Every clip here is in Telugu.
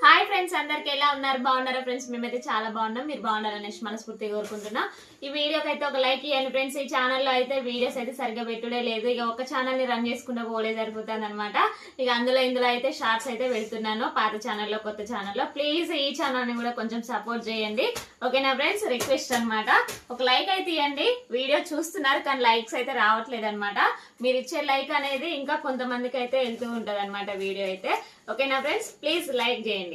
హాయ్ ఫ్రెండ్స్, అందరికి ఎలా ఉన్నారు? బాగున్నారా ఫ్రెండ్స్? మేమైతే చాలా బాగున్నాం. మీరు బాగున్నారనేసి మనస్ఫూర్తిగా కోరుకుంటున్నా. ఈ వీడియోకి అయితే ఒక లైక్ ఇవ్వండి ఫ్రెండ్స్. ఈ ఛానల్లో అయితే వీడియోస్ అయితే సరిగ్గా పెట్టుడే లేదు. ఇక ఒక ఛానల్ ని రన్ చేసుకుంటూ పోలే సరిపోతుంది అనమాట. ఇక ఇందులో అయితే షార్ట్స్ అయితే వెళ్తున్నాను, పాత ఛానల్లో కొత్త ఛానల్లో. ప్లీజ్ ఈ ఛానల్ ని కూడా కొంచెం సపోర్ట్ చేయండి, ఓకేనా ఫ్రెండ్స్? రిక్వెస్ట్ అనమాట. ఒక లైక్ అయితే ఇవ్వండి. వీడియో చూస్తున్నారు కానీ లైక్స్ అయితే రావట్లేదు అనమాట. మీరు ఇచ్చే లైక్ అనేది ఇంకా కొంతమందికి అయితే వెళ్తూ ఉంటది అనమాట వీడియో అయితే, ఓకేనా ఫ్రెండ్స్? ప్లీజ్ లైక్ చేయండి.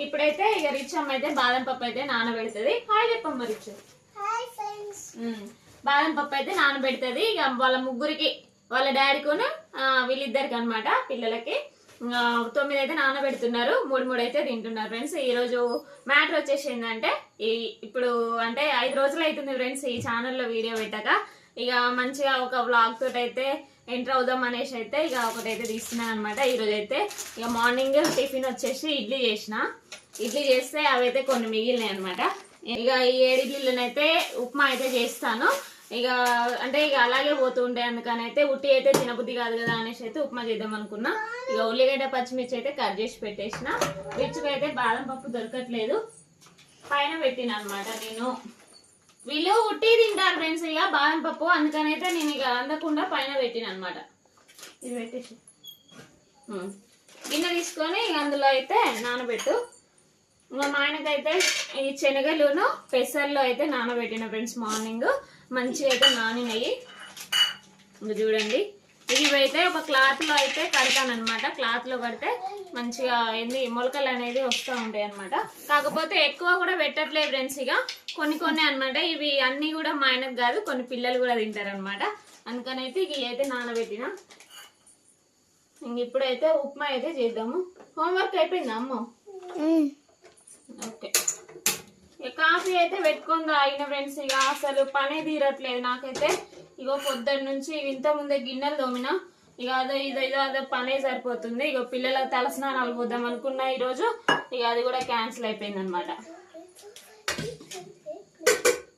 ఇప్పుడైతే ఇక రిచ్ అమ్మ అయితే బాదం పప్పు అయితే నానబెడుతుంది. హాయ్ చెప్పమ్మ రిచ్. బాదం పప్పు అయితే నానబెడుతుంది. ఇక వాళ్ళ ముగ్గురికి, వాళ్ళ డాడీకును వీళ్ళిద్దరికి అనమాట, పిల్లలకి 9 అయితే నానబెడుతున్నారు. 3 అయితే తింటున్నారు ఫ్రెండ్స్. ఈ రోజు మ్యాటర్ వచ్చేసి ఏంటంటే, ఇప్పుడు అంటే 5 రోజులు అవుతుంది ఫ్రెండ్స్ ఈ ఛానల్లో వీడియో పెట్టాక. ఇక మంచిగా ఒక వ్లాగ్ తోటి అయితే ఎంటర్ అవుదాం అనేసి అయితే ఇక ఒకటైతే తీస్తున్నాను అనమాట. ఈరోజు అయితే ఇక మార్నింగ్ టిఫిన్ వచ్చేసి ఇడ్లీ చేస్తే అవి అయితే కొన్ని మిగిలినాయి అనమాట. ఇక ఈ 7 ఇడ్లీలనైతే ఉప్మా అయితే చేస్తాను. ఇక అంటే ఇక అలాగే పోతూ ఉంటాయి, అందుకని అయితే ఉట్టి అయితే తినబుద్ధి కాదు కదా అనేసి అయితే ఉప్మా చేద్దాం అనుకున్నా. ఇక ఉల్లిగడ్డ పచ్చిమిర్చి అయితే కట్ చేసి పెట్టేసిన. రిచ్గా అయితే బాదం పప్పు దొరకట్లేదు, పైన పెట్టిన అనమాట నేను. వీళ్ళు ఉట్టి తింటారు ఫ్రెండ్స్ ఇక బాదం పప్పు, అందుకని అయితే నేను ఇక అందకుండా పైన పెట్టిన అనమాట. ఇది పెట్టేసి గిన్నె తీసుకొని ఇక అందులో అయితే నానబెట్టు. ఇంకా మా ఆయనకైతే ఈ శనగలును పెసర్లో అయితే నానబెట్టిన ఫ్రెండ్స్ మార్నింగ్. మంచిగా అయితే నానినాయి. ఇంకా చూడండి, ఇవైతే ఒక క్లాత్లో అయితే కడతానమాట. క్లాత్లో కడితే మంచిగా మొలకలు అనేది వస్తూ ఉంటాయి అనమాట. కాకపోతే ఎక్కువ కూడా పెట్టట్లేదు ఫ్రెండ్స్, ఇక కొన్ని అనమాట. ఇవి అన్నీ కూడా మా ఆయనకు కాదు, కొన్ని పిల్లలు కూడా తింటారనమాట. అందుకనైతే ఇక అయితే నానబెట్టిన. ఇంక ఇప్పుడైతే ఉప్మా అయితే చేద్దాము. హోంవర్క్ అయిపోయిందా అమ్మ? ఓకే. ఇక కాఫీ అయితే పెట్టుకొని తాగిన ఫ్రెండ్స్. ఇక అసలు పనే తీరట్లేదు నాకైతే. ఇగో పొద్దున్న నుంచి ఇంత ముందే గిన్నెలు తోమిన. ఇక అదో పనే సరిపోతుంది. ఇక పిల్లలకు తలస్నానాలు పోద్దాం అనుకున్నా ఈరోజు, ఇక అది కూడా క్యాన్సిల్ అయిపోయింది అనమాట.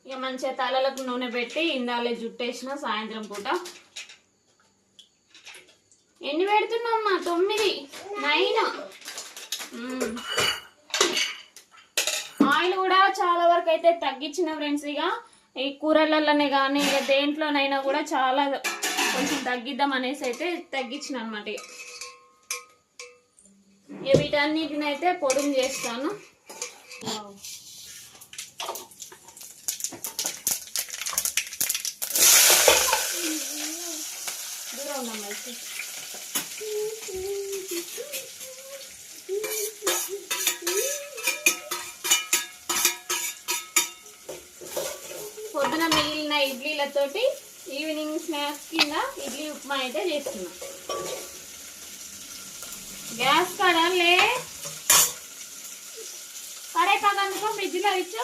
ఇక మంచిగా తలలకు నూనె పెట్టి ఇందాలే జుట్టేసిన సాయంత్రం పూట. ఎన్ని పెడుతున్నామ్మా? 9, 9. ఆయిల్ కూడా చాలా వరకు అయితే తగ్గించిన ఫ్రెండ్స్. ఇక ఈ కూరలలోనే కానీ ఇక దేంట్లోనైనా కూడా చాలా కొంచెం తగ్గిద్దాం అనేసి అయితే తగ్గించిన అనమాట. ఇక వీటన్నిటిని అయితే పొడుగు చేస్తాను. దూరం ఉన్నాం అయితే. పొద్దున మిగిలిన ఇడ్లీలతోటి ఈవినింగ్ స్నాక్స్ కింద ఇడ్లీ ఉప్మా అయితే చేస్తున్నా. గ్యాస్ కడాలే కరేపాకు అందుకో ఫ్రిడ్జ్లో ఇచ్చు.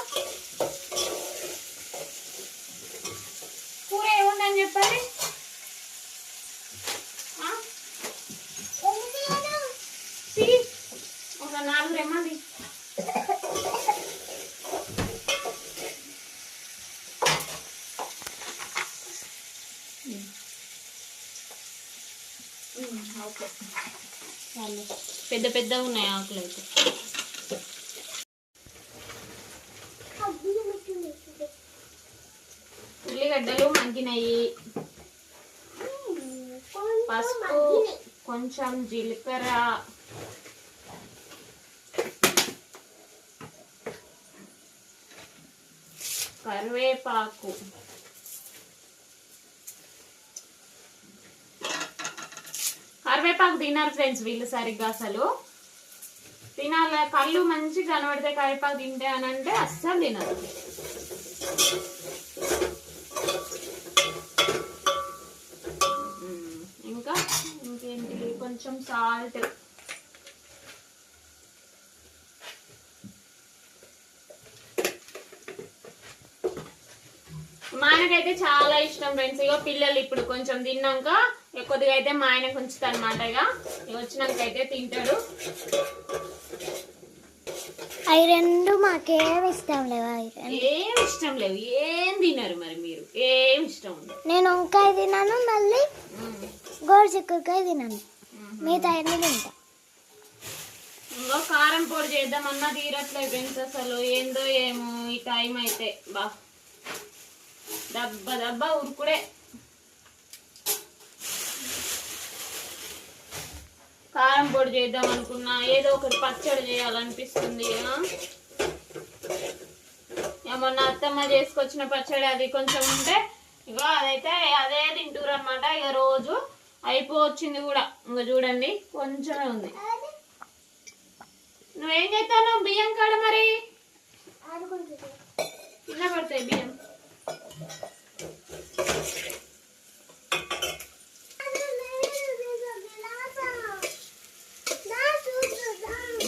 కూర ఏముందని చెప్పాలి? ఒక 4 రెమ్మది. ఓకే, పెద్ద ఉన్నాయి ఆకులు అయితే. ఉల్లిగడ్డలు మగ్గినాయి. పసుపు, కొంచెం జీలకర్ర, కరివేపాకు, కరివేపాకు తిన్నారు ఫ్రెండ్స్ వీళ్ళు సరిగ్గా. అసలు తినాల, కళ్ళు మంచి కనబడితే కరివేపాకు తింటే అని అంటే అస్సలు తినరు. ఇంకా ఇంకేంటి, కొంచెం సాల్ట్. మా ఆయనకైతే చాలా ఇష్టం ఫ్రెండ్స్. ఇక పిల్లలు ఇప్పుడు కొంచెం తిన్నాక కొద్దిగా అయితే మా ఆయనకు ఉంచుతా అనమాట. ఇక వచ్చినాక అయితే తింటాడు. అవి రెండు మాకేం ఇష్టం లేవు. ఏం ఇష్టం లేవు? ఏం తినరు మరి మీరు? ఏం ఇష్టం ఉంది? నేను వంకాయ తిన్నాను, మళ్ళీ గోరు చిక్కుడుకాయ తిన్నాను, మిగతా అన్ని తింటా. కారం పొడి చేద్దామన్నా తీరట్లేదు ఫ్రెండ్స్. అసలు ఏందో ఏమో ఈ టైం అయితే బా దబ్బా దబ్బా ఉరుకుడే. కారం పొడి చేద్దాం అనుకున్నా, ఏదో ఒకటి పచ్చడి చేయాలనిపిస్తుంది. మొన్న అత్తమ్మ చేసుకొచ్చిన పచ్చడి అది కొంచెం ఉంటే ఇగో అదైతే అదే తింటూరు అనమాట. ఇక రోజు అయిపోవచ్చింది కూడా. ఇంకా చూడండి కొంచెమే ఉంది. నువ్వేం చేస్తాను బియ్యం కాడ మరి కింద పడతాయి బియ్యం.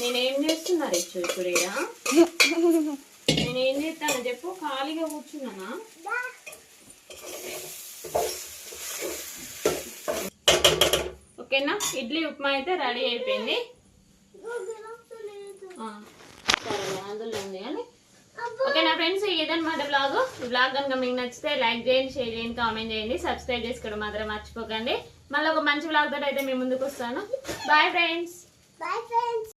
నేనేం చేస్తున్నా రిచ్చు ఇప్పుడు? నేనేం చేస్తాను చెప్పు? ఖాళీగా కూర్చున్నానా? ఓకేనా, ఇడ్లీ ఉప్మా అయితే రెడీ అయిపోయింది. సరే అందులో ఉంది కానీ. ఓకేనా ఫ్రెండ్స్, ఇదన్నమాట బ్లాగ్. ఈ బ్లాగ్ కనుక మీకు నచ్చితే లైక్ చేయండి, షేర్ చేయండి, కామెంట్ చేయండి, సబ్స్క్రైబ్ చేసుకోవడం మాత్రం మర్చిపోకండి. మళ్ళీ ఒక మంచి బ్లాగ్ తోటి అయితే మేము ముందుకు వస్తాను. Bye friends.